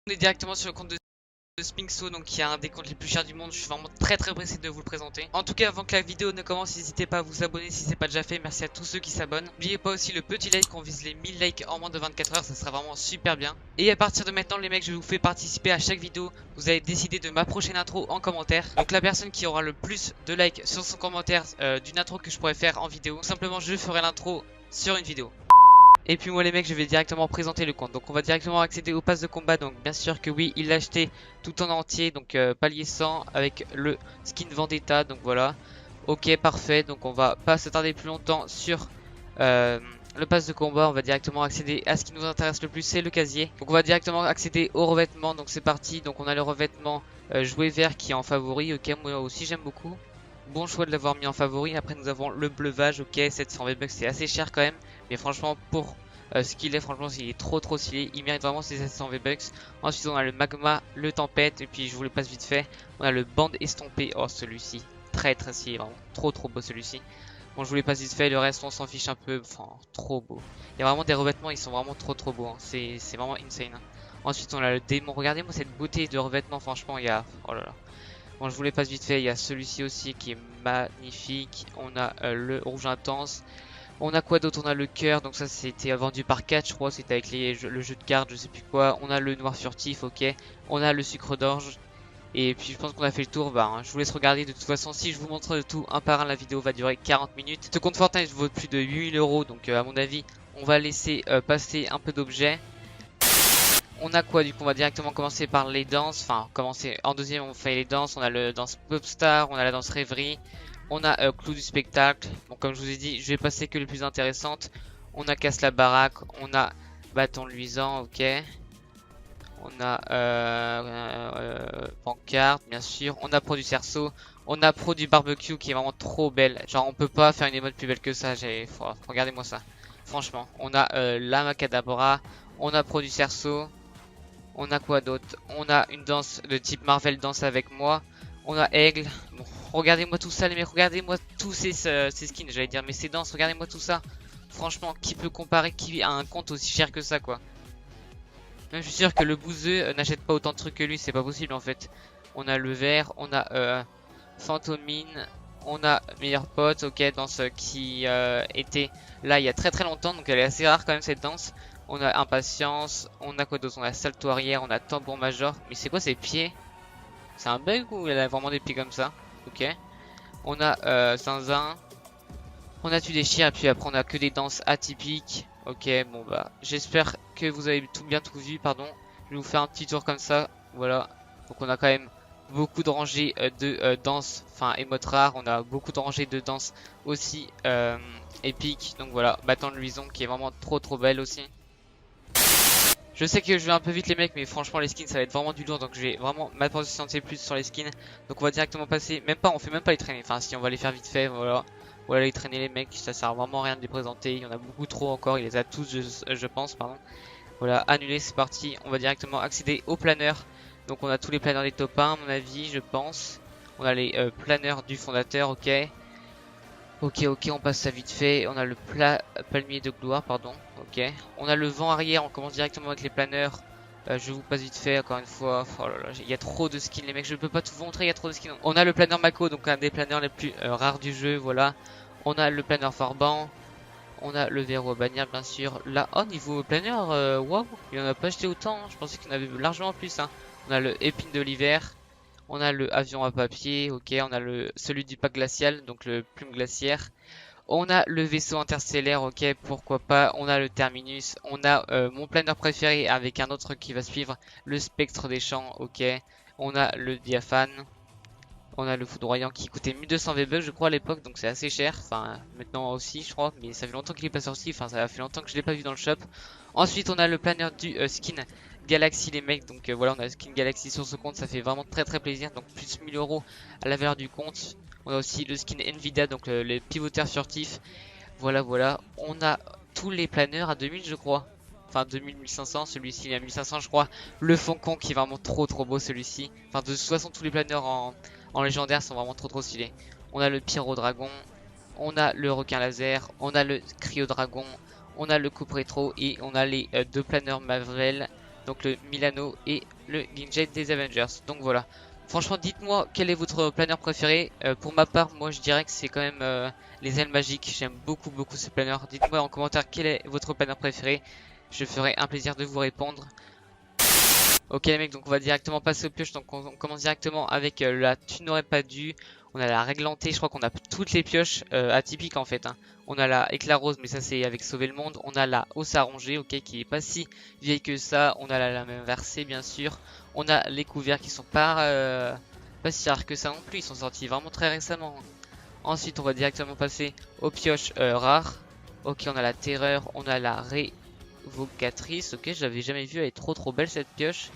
On est directement sur le compte de Spinkso, donc qui a un des comptes les plus chers du monde. Je suis vraiment très pressé de vous le présenter. En tout cas, avant que la vidéo ne commence, n'hésitez pas à vous abonner si c'est pas déjà fait. Merci à tous ceux qui s'abonnent. N'oubliez pas aussi le petit like, on vise les 1000 likes en moins de 24 heures, ça sera vraiment super bien. Et à partir de maintenant, les mecs, je vous fais participer à chaque vidéo. Vous allez décider de ma prochaine intro en commentaire. Donc la personne qui aura le plus de likes sur son commentaire d'une intro que je pourrais faire en vidéo, tout simplement je ferai l'intro sur une vidéo. Et puis moi les mecs, je vais directement présenter le compte. Donc on va directement accéder au pass de combat. Donc bien sûr que oui, il l'a acheté tout en entier. Donc palier 100 avec le skin Vendetta. Donc voilà. Ok, parfait. Donc on va pas s'attarder plus longtemps sur le pass de combat. On va directement accéder à ce qui nous intéresse le plus, c'est le casier. Donc on va directement accéder au revêtement. Donc c'est parti. Donc on a le revêtement jouet vert qui est en favori. Ok, moi aussi j'aime beaucoup. Bon choix de l'avoir mis en favori. Après nous avons le bleuvage. Ok, 700 V-Bucks, c'est assez cher quand même. Mais franchement pour ce qu'il est, franchement il est trop stylé. Il mérite vraiment ses 700 V-Bucks. Ensuite on a le magma, le tempête. Et puis je vous le passe vite fait. On a le bande estompé. Oh celui-ci, très stylé, vraiment trop beau celui-ci. Bon je vous les passe vite fait. Le reste on s'en fiche un peu. Enfin trop beau. Il y a vraiment des revêtements, ils sont vraiment trop beaux hein. C'est vraiment insane hein. Ensuite on a le démon. Regardez-moi cette beauté de revêtement, franchement il y a... Oh là là. Bon, je vous les passe vite fait. Il y a celui-ci aussi qui est magnifique. On a le rouge intense. On a quoi d'autre? On a le cœur. Donc ça, c'était vendu par 4, je crois. C'était avec le jeu de cartes, je sais plus quoi. On a le noir furtif, ok. On a le sucre d'orge. Et puis je pense qu'on a fait le tour. Bah, hein, je vous laisse regarder. De toute façon, si je vous montre tout un par un, la vidéo va durer 40 minutes. Ce compte Fortnite vaut plus de 8000 euros. Donc à mon avis, on va laisser passer un peu d'objets. On a quoi du coup? On va directement commencer par les danses. Enfin, commencer en deuxième, on fait les danses. On a le danse Popstar, on a la danse Rêverie. On a clou du spectacle. Bon, comme je vous ai dit, je vais passer que les plus intéressantes. On a casse la baraque. On a bâton luisant, ok. On a pancarte, bien sûr. On a pro du cerceau. On a pro du barbecue qui est vraiment trop belle. Genre, on peut pas faire une émote plus belle que ça. Regardez-moi ça. Franchement, on a la macadabra. On a pro du cerceau. On a quoi d'autre? On a une danse de type Marvel danse avec moi. On a aigle. Bon, regardez-moi tout ça les mecs, regardez-moi tous ces skins, j'allais dire, mais ces danses, regardez-moi tout ça. Franchement, qui peut comparer qui a un compte aussi cher que ça quoi? Même je suis sûr que le bouseux n'achète pas autant de trucs que lui, c'est pas possible en fait. On a le vert, on a Fantomine, on a meilleur pote, ok, danse qui était là il y a très longtemps, donc elle est assez rare quand même cette danse. On a impatience, on a quoi d'autre? On a salto arrière, on a tambour major. Mais c'est quoi ces pieds? C'est un bug ou elle a vraiment des pieds comme ça? Ok. On a zinzin. On a tu déchire et puis après on a que des danses atypiques. Ok, bon bah j'espère que vous avez bien tout vu, pardon. Je vais vous faire un petit tour comme ça. Voilà. Donc on a quand même beaucoup de rangées de danses, enfin émotes rares. On a beaucoup de rangées de danses aussi épiques. Donc voilà, battant de luison qui est vraiment trop belle aussi. Je sais que je vais un peu vite les mecs, mais franchement les skins ça va être vraiment du lourd, donc je vais vraiment m'apprécier plus sur les skins. Donc on va directement passer, même pas, on fait même pas les traîner, enfin si on va les faire vite fait, voilà. Voilà les traîner les mecs, ça sert vraiment à rien de les présenter, il y en a beaucoup trop encore, il les a tous je pense, pardon. Voilà, annuler, c'est parti, on va directement accéder au planeur. Donc on a tous les planeurs des top 1 à mon avis, je pense. On a les planeurs du fondateur, ok. Ok, on passe ça vite fait. On a le palmier de gloire, pardon. Ok. On a le vent arrière, on commence directement avec les planeurs. Je vous passe vite fait, encore une fois. Oh là là, il y a trop de skins, les mecs. Je peux pas tout vous montrer, il y a trop de skins. On a le planeur Mako, donc un des planeurs les plus rares du jeu, voilà. On a le planeur Farban. On a le verrou à bannir, bien sûr. Là, oh, niveau planeur, waouh, il en a pas acheté autant. Hein. Je pensais qu'il y en avait largement plus. Hein. On a le épine de l'hiver. On a le avion à papier, ok, on a celui du pack glacial, donc le plume glaciaire. On a le vaisseau interstellaire, ok, pourquoi pas. On a le terminus, on a mon planeur préféré avec un autre qui va suivre, le spectre des champs, ok. On a le diaphane, on a le foudroyant qui coûtait 1200 V-Bucks je crois à l'époque, donc c'est assez cher. Enfin, maintenant aussi je crois, mais ça fait longtemps qu'il est pas sorti, enfin ça fait longtemps que je l'ai pas vu dans le shop. Ensuite on a le planeur du skin Galaxy les mecs, donc voilà on a skin Galaxy sur ce compte, ça fait vraiment très plaisir, donc plus 1000 euros à la valeur du compte. On a aussi le skin Nvidia, donc les pivoteurs furtifs. Voilà, on a tous les planeurs à 2000 je crois. Enfin 2000, 1500, celui-ci il est à 1500 je crois. Le Foncon qui est vraiment trop beau celui-ci. Enfin de toute façon tous les planeurs en légendaire sont vraiment trop stylés. On a le pyro dragon, on a le requin laser, on a le cryo dragon, on a le coupe rétro et on a les deux planeurs Marvel, donc le Milano et le Ginjet des Avengers. Donc voilà. Franchement, dites-moi quel est votre planeur préféré. Pour ma part, moi je dirais que c'est quand même les ailes magiques. J'aime beaucoup ce planeur. Dites-moi en commentaire quel est votre planeur préféré. Je ferai un plaisir de vous répondre. Ok les mecs, donc on va directement passer aux pioches. Donc on commence directement avec la tu n'aurais pas dû. On a la réglantée, je crois qu'on a toutes les pioches atypiques en fait, hein. On a la éclat rose, mais ça c'est avec sauver le monde. On a la hausse à ronger, ok, qui est pas si vieille que ça. On a la même versée bien sûr. On a les couverts qui sont pas si rares que ça non plus. Ils sont sortis vraiment très récemment, hein. Ensuite on va directement passer aux pioches rares. Ok, on a la terreur, on a la révocatrice. Ok, j'avais jamais vu, elle est trop belle cette pioche.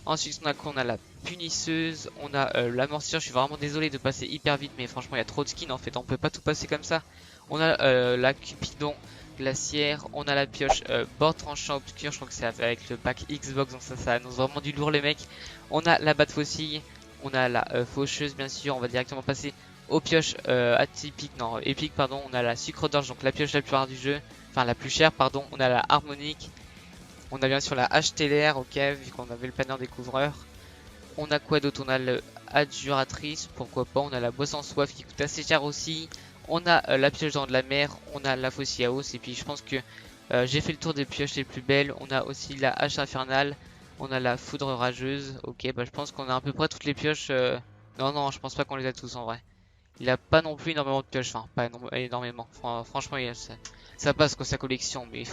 Ensuite, on a quoi? On a la punisseuse, on a l'amortisseur. Je suis vraiment désolé de passer hyper vite, mais franchement, il y a trop de skins en fait. On peut pas tout passer comme ça. On a la Cupidon glaciaire, on a la pioche bord tranchant obscur. Je crois que c'est avec le pack Xbox, donc ça annonce vraiment du lourd, les mecs. On a la batte faucille, on a la faucheuse, bien sûr. On va directement passer aux pioches atypiques, non, épiques, pardon. On a la sucre d'orge, donc la pioche la plus rare du jeu, enfin la plus chère, pardon. On a la harmonique. On a bien sûr la HTLR, ok, vu qu'on avait le planeur découvreur. On a quoi d'autre? On a le adjuratrice, pourquoi pas. On a la boisse en soif qui coûte assez cher aussi. On a la pioche dans de la mer. On a la faucille à hausse. Et puis je pense que j'ai fait le tour des pioches les plus belles. On a aussi la hache infernale. On a la foudre rageuse. Ok, bah je pense qu'on a à peu près toutes les pioches. Non, je pense pas qu'on les a tous en vrai. Il a pas non plus énormément de pioches. Enfin, pas énormément. Franchement, ça passe quoi sa collection. Mais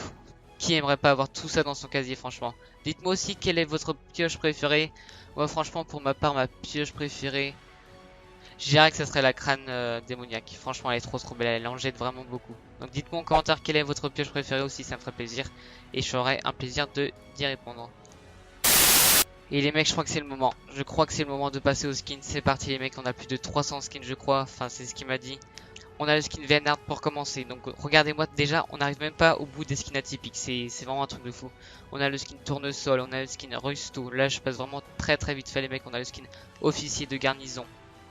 qui aimerait pas avoir tout ça dans son casier, franchement. Dites-moi aussi quelle est votre pioche préférée. Moi franchement pour ma part ma pioche préférée, je dirais que ça serait la crâne démoniaque. Franchement elle est trop belle, elle en jette vraiment beaucoup. Donc dites-moi en commentaire quelle est votre pioche préférée aussi, ça me ferait plaisir. Et j'aurai un plaisir d'y répondre. Et les mecs, je crois que c'est le moment. Je crois que c'est le moment de passer aux skins. C'est parti les mecs, on a plus de 300 skins je crois. Enfin c'est ce qu'il m'a dit. On a le skin Vanguard pour commencer. Donc regardez-moi déjà, on n'arrive même pas au bout des skins atypiques. C'est vraiment un truc de fou. On a le skin tournesol, on a le skin Rusto. Là je passe vraiment très vite fait les mecs. On a le skin officier de garnison.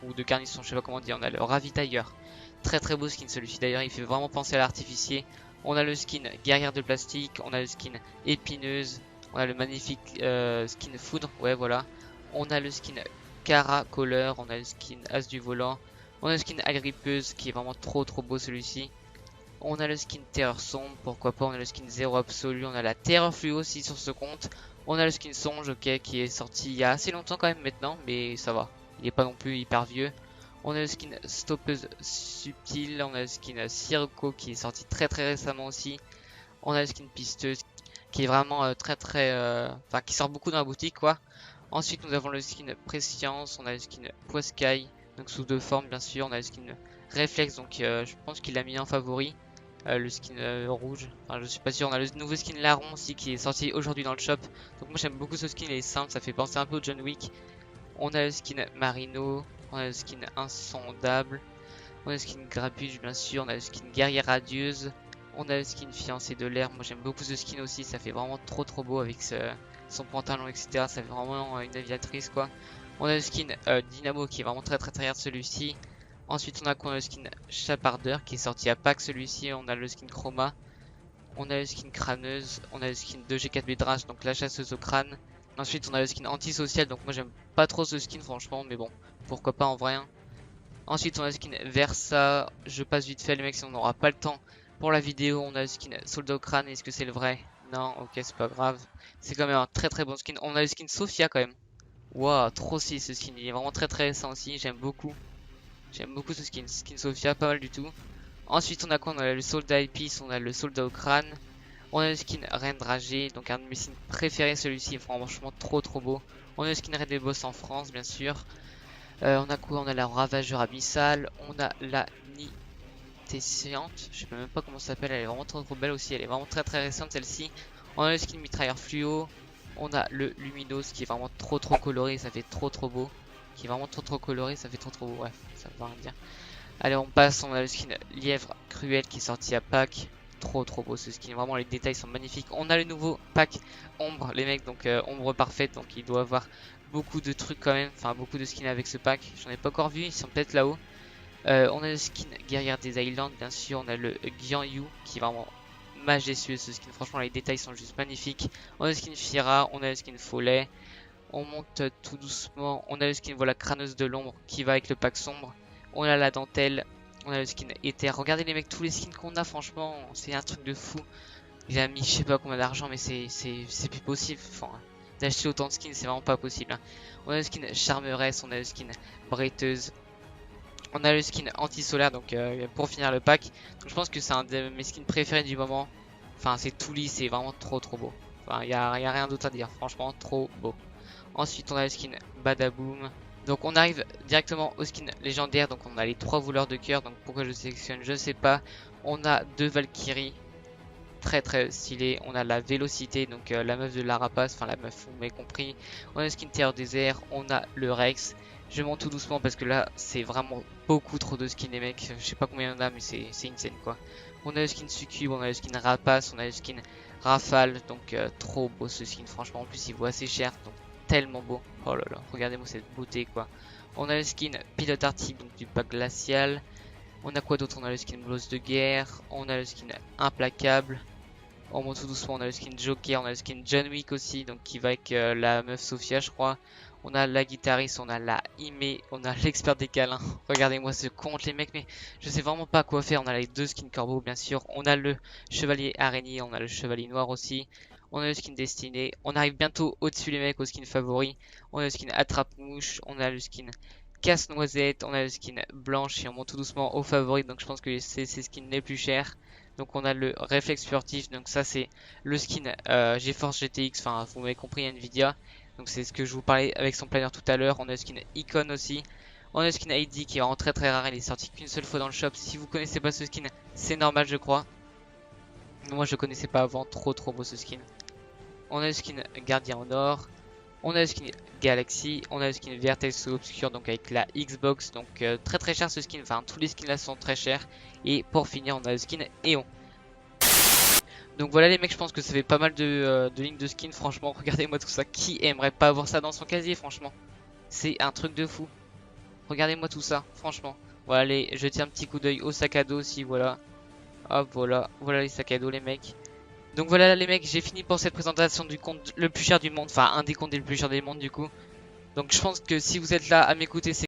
Ou de garnison, je sais pas comment dire. On a le ravitailleur. Très beau skin celui-ci d'ailleurs. Il fait vraiment penser à l'artificier. On a le skin guerrière de plastique. On a le skin épineuse. On a le magnifique skin foudre. Ouais voilà. On a le skin caracoleur. On a le skin as du volant. On a le skin agrippeuse qui est vraiment trop beau celui-ci. On a le skin terreur sombre, pourquoi pas. On a le skin zéro absolu. On a la terreur fluo aussi sur ce compte. On a le skin songe, ok, qui est sorti il y a assez longtemps quand même maintenant, mais ça va. Il est pas non plus hyper vieux. On a le skin stoppeuse subtile. On a le skin Sirocco qui est sorti très récemment aussi. On a le skin pisteuse qui est vraiment enfin qui sort beaucoup dans la boutique quoi. Ensuite nous avons le skin prescience. On a le skin poiscaille. Donc sous deux formes bien sûr, on a le skin réflexe, donc je pense qu'il l'a mis en favori. Le skin rouge, enfin je suis pas sûr. On a le nouveau skin larron aussi qui est sorti aujourd'hui dans le shop. Donc moi j'aime beaucoup ce skin, il est simple, ça fait penser un peu au John Wick. On a le skin marino, on a le skin insondable, on a le skin grabuge bien sûr, on a le skin guerrière radieuse, on a le skin fiancé de l'air. Moi j'aime beaucoup ce skin aussi, ça fait vraiment trop beau avec son pantalon etc. Ça fait vraiment une aviatrice quoi. On a le skin Dynamo qui est vraiment très rare celui-ci. Ensuite on a quoi? On a le skin Chapardeur qui est sorti à pack celui-ci. On a le skin Chroma. On a le skin Crâneuse. On a le skin 2G4B Drache, donc la chasseuse au crâne. Ensuite on a le skin Antisocial, donc moi j'aime pas trop ce skin franchement, mais bon, pourquoi pas en vrai, hein. Ensuite on a le skin Versa. Je passe vite fait les mecs si on n'aura pas le temps pour la vidéo. On a le skin Soldat au crâne, est-ce que c'est le vrai? Non, ok c'est pas grave. C'est quand même un très bon skin. On a le skin Sophia quand même. Waouh, trop stylé ce skin, il est vraiment très récent aussi, j'aime beaucoup. J'aime beaucoup ce skin, skin Sophia, pas mal du tout. Ensuite on a quoi? On a le soldat épice, on a le soldat au crâne. On a le skin reine dragée, donc un de mes skins préférés celui-ci, franchement trop beau. On a le skin reine des boss en France bien sûr. On a quoi? On a la ravageur abyssale, on a la nitesciente, je sais même pas comment ça s'appelle, elle est vraiment trop belle aussi, elle est vraiment très récente celle-ci. On a le skin mitrailleur fluo. On a le luminos qui est vraiment trop coloré, ça fait trop beau. Qui est vraiment trop coloré, ça fait trop beau. Bref, ça veut rien dire. Allez, on passe. On a le skin lièvre cruel qui est sorti à pack. Trop beau ce skin. Vraiment, les détails sont magnifiques. On a le nouveau pack ombre, les mecs. Donc, ombre parfaite. Donc, il doit avoir beaucoup de trucs quand même. Enfin, beaucoup de skins avec ce pack. J'en ai pas encore vu. Ils sont peut-être là-haut. On a le skin guerrière des Islands, bien sûr. On a le Guanyu qui est vraiment majestueux ce skin, franchement les détails sont juste magnifiques. On a le skin Fira, on a le skin Follet, On monte tout doucement. On a le skin, voilà, crâneuse de l'ombre qui va avec le pack sombre. On a la dentelle. On a le skin éther. Regardez les mecs, tous les skins qu'on a, franchement, c'est un truc de fou. Il a mis je sais pas combien d'argent, mais c'est plus possible. Enfin, d'acheter autant de skins, c'est vraiment pas possible, hein. On a le skin charmeresse, on a le skin bretteuse. On a le skin anti-solaire, donc pour finir le pack. Donc je pense que c'est un de mes skins préférés du moment. Enfin, c'est tout lisse, c'est vraiment trop beau. Enfin, y a rien d'autre à dire, franchement, trop beau. Ensuite, on a le skin Badaboom. Donc on arrive directement au skin légendaire. Donc on a les 3 voleurs de cœur. Donc pourquoi je sélectionne, je sais pas. On a 2 Valkyries. Très stylé. On a la vélocité. Donc la meuf de la rapace. Enfin la meuf, vous m'avez compris. On a le skin terre désert. On a le Rex. Je monte tout doucement parce que là c'est vraiment beaucoup trop de skins les mecs. Je sais pas combien il y en a mais c'est insane quoi. On a le skin succube. On a le skin rapace. On a le skin rafale. Donc trop beau ce skin. Franchement en plus il vaut assez cher. Donc tellement beau. Oh là là, regardez-moi cette beauté quoi. On a le skin pilote arctique donc du pack glacial. On a quoi d'autre? On a le skin blouse de guerre. On a le skin implacable. On monte tout doucement. On a le skin Joker. On a le skin John Wick aussi. Donc qui va avec la meuf Sophia je crois. On a la guitariste. On a la Ime. On a l'expert des câlins. Regardez-moi ce compte les mecs. Mais je sais vraiment pas quoi faire. On a les 2 skins corbeau bien sûr. On a le chevalier araignée. On a le chevalier noir aussi. On a le skin destiné. On arrive bientôt au-dessus les mecs au skin favori. On a le skin attrape-mouche. On a le skin casse-noisette. On a le skin blanche. Et on monte tout doucement au favori. Donc je pense que c'est ces skins les plus chers. Donc on a le réflexe furtif. Donc ça c'est le skin GeForce GTX. Enfin vous m'avez compris Nvidia. Donc c'est ce que je vous parlais avec son planner tout à l'heure. On a le skin Icon aussi. On a le skin ID qui est vraiment très rare. Il est sorti qu'une seule fois dans le shop. Si vous connaissez pas ce skin, c'est normal je crois. Moi je connaissais pas avant. Trop beau ce skin. On a le skin Gardien en or. On a le skin Galaxy. On a le skin Vertex Obscur donc avec la Xbox. Donc très cher ce skin. Enfin tous les skins là sont très chers. Et pour finir on a le skin Eon. Donc voilà les mecs, je pense que ça fait pas mal de lignes de skins. Franchement regardez-moi tout ça. Qui aimerait pas avoir ça dans son casier franchement? C'est un truc de fou. Regardez-moi tout ça franchement. Voilà allez, jetez un petit coup d'œil au sac à dos aussi. Voilà. Hop voilà. Voilà les sacs à dos les mecs. Donc voilà les mecs, j'ai fini pour cette présentation du compte le plus cher du monde. Enfin un des comptes les plus chers du monde du coup. Donc je pense que si vous êtes là à m'écouter, c'est